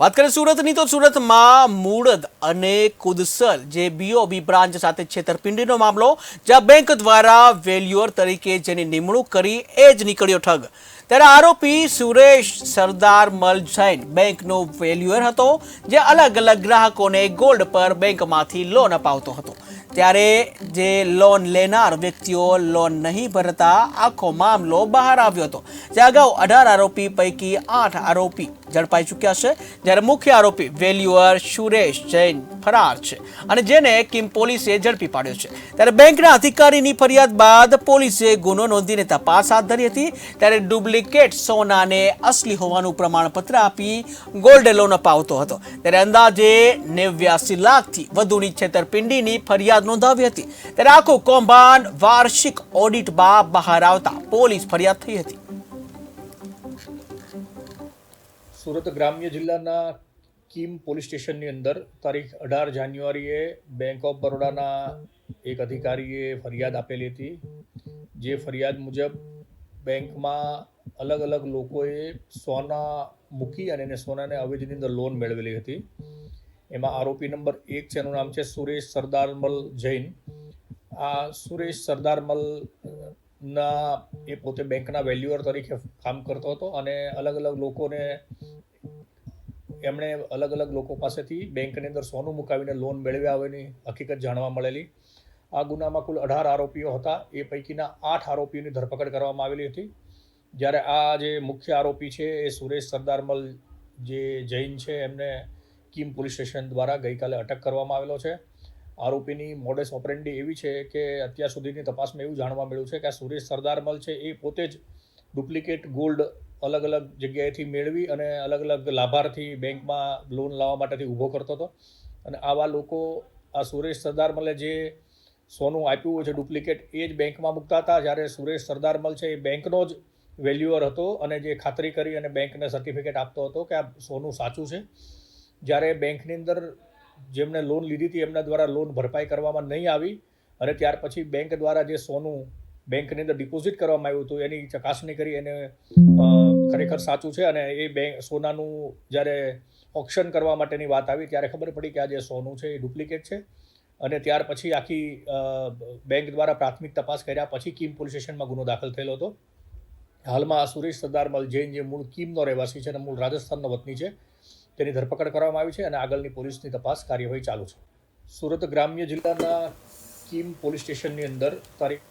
વાત કરીએ સુરતની તો સુરતમાં મૂળદ અને કુદસલ જે બીઓબી બ્રાન્ચ સાથે છેતરપિંડીનો મામલો, જ્યાં બેંક દ્વારા વેલ્યુઅર તરીકે જેની નિમણૂક કરી એ જ નીકળ્યો ઠગ. ત્યારે આરોપી સુરેશ સરદાર મલ જૈન બેંકનો વેલ્યુઅર હતો, જે અલગ અલગ ગ્રાહકોને ગોલ્ડ પર બેંકમાંથી લોન અપાવતો હતો. ત્યારે જે લોન લેનાર વ્યક્તિઓ લોન નહીં ભરતા આખો મામલો બહાર આવ્યો હતો. જે અગાઉ 18 આરોપી પૈકી 8 આરોપી ઝડપાઈ ચૂક્યા છે, જ્યારે મુખ્ય આરોપી વેલ્યુઅર સુરેશ જૈન ફરાર છે અને જેને કિમ પોલીસે ઝડપી પાડ્યો છે. ત્યારે બેંકના અધિકારીની ફરિયાદ બાદ પોલીસે ગુનો નોંધીને તપાસ હાથ ધરી હતી. ત્યારે ડુપ્લિકેટ સોનાને અસલી હોવાનું પ્રમાણપત્ર આપી ગોલ્ડ લોન અપાવતો હતો. ત્યારે અંદાજે 89 લાખથી વધુની છેતરપિંડીની ફરિયાદ નોંધાવી હતી. ત્યારે આખું કૌભાંડ વાર્ષિક ઓડિટમાં બહાર આવતા પોલીસ ફરિયાદ થઈ હતી. સુરત ગ્રામ્ય જિલ્લાના કીમ પોલીસ સ્ટેશનની અંદર તારીખ 18 જાન્યુઆરીએ બેંક ઓફ બરોડાના એક અધિકારીએ ફરિયાદ આપેલી હતી. જે ફરિયાદ મુજબ બેંકમાં અલગ અલગ લોકોએ સોના મૂકી અને એને સોનાને અવેજીની અંદર લોન મેળવેલી હતી. એમાં આરોપી નંબર 1 છે, એનું નામ છે સુરેશ સરદારમલ જૈન. આ સુરેશ સરદારમલ એ પોતે બેંકના વેલ્યુઅર તરીકે કામ કરતો હતો અને અલગ અલગ લોકોને એમણે અલગ અલગ લોકો પાસેથી બેંકની અંદર સોનું મુકાવીને લોન મેળવ્યા હોવાની હકીકત જાણવા મળેલી. આ ગુનામાં કુલ 18 આરોપીઓ હતા. એ પૈકીના 8 આરોપીઓની ધરપકડ કરવામાં આવેલી હતી. જ્યારે આ જે મુખ્ય આરોપી છે એ સુરેશ સરદારમલ જે જૈન છે, એમને કીમ પોલીસ સ્ટેશન દ્વારા ગઈકાલે અટક કરવામાં આવેલો છે. આરોપીની મોડસ ઓપરેન્ડી એવી છે કે અત્યાર સુધીની તપાસમાં એવું જાણવા મળ્યું છે કે આ સુરેશ સરદારમલ છે એ પોતે જ ડુપ્લિકેટ ગોલ્ડ અલગ અલગ જગ્યાએથી મેળવી અને અલગ અલગ લાભાર્થી બેંકમાં લોન લાવવા માટેથી ઊભો કરતો હતો. અને આવા લોકો આ સુરેશ સરદારમલે જે સોનું આપ્યું હોય છે ડુપ્લિકેટ, એ જ બેંકમાં મૂકતા હતા. જ્યારે સુરેશ સરદારમલ છે એ બેંકનો જ વેલ્યુઅર હતો અને જે ખાતરી કરી અને બેંકને સર્ટિફિકેટ આપતો હતો કે આ સોનું સાચું છે. જ્યારે બેંકની અંદર જેમણે લોન લીધી હતી એમના દ્વારા લોન ભરપાઈ કરવામાં નહીં આવી અને ત્યાર પછી બેંક દ્વારા જે સોનું બેંકની અંદર ડિપોઝિટ કરવામાં આવ્યું હતું એની ચકાસણી કરી એને ખરેખર સાચું છે. અને એ સોનાનું જ્યારે ઓક્શન કરવા માટેની વાત આવી ત્યારે ખબર પડી કે આ જે સોનું છે એ ડુપ્લિકેટ છે. અને ત્યાર પછી આખી બેંક દ્વારા પ્રાથમિક તપાસ કર્યા પછી કીમ પોલીસ સ્ટેશનમાં ગુનો દાખલ થયેલો હતો. હાલમાં સુરેશ સરદારમલ જૈન જે મૂળ કીમનો રહેવાસી છે અને મૂળ રાજસ્થાનનો વતની છે, તેની ધરપકડ કરવામાં આવી છે અને આગળની પોલીસની તપાસ કાર્યવાહી ચાલુ છે. સુરત ગ્રામ્ય જિલ્લાના કીમ પોલીસ સ્ટેશનની અંદર તારીખ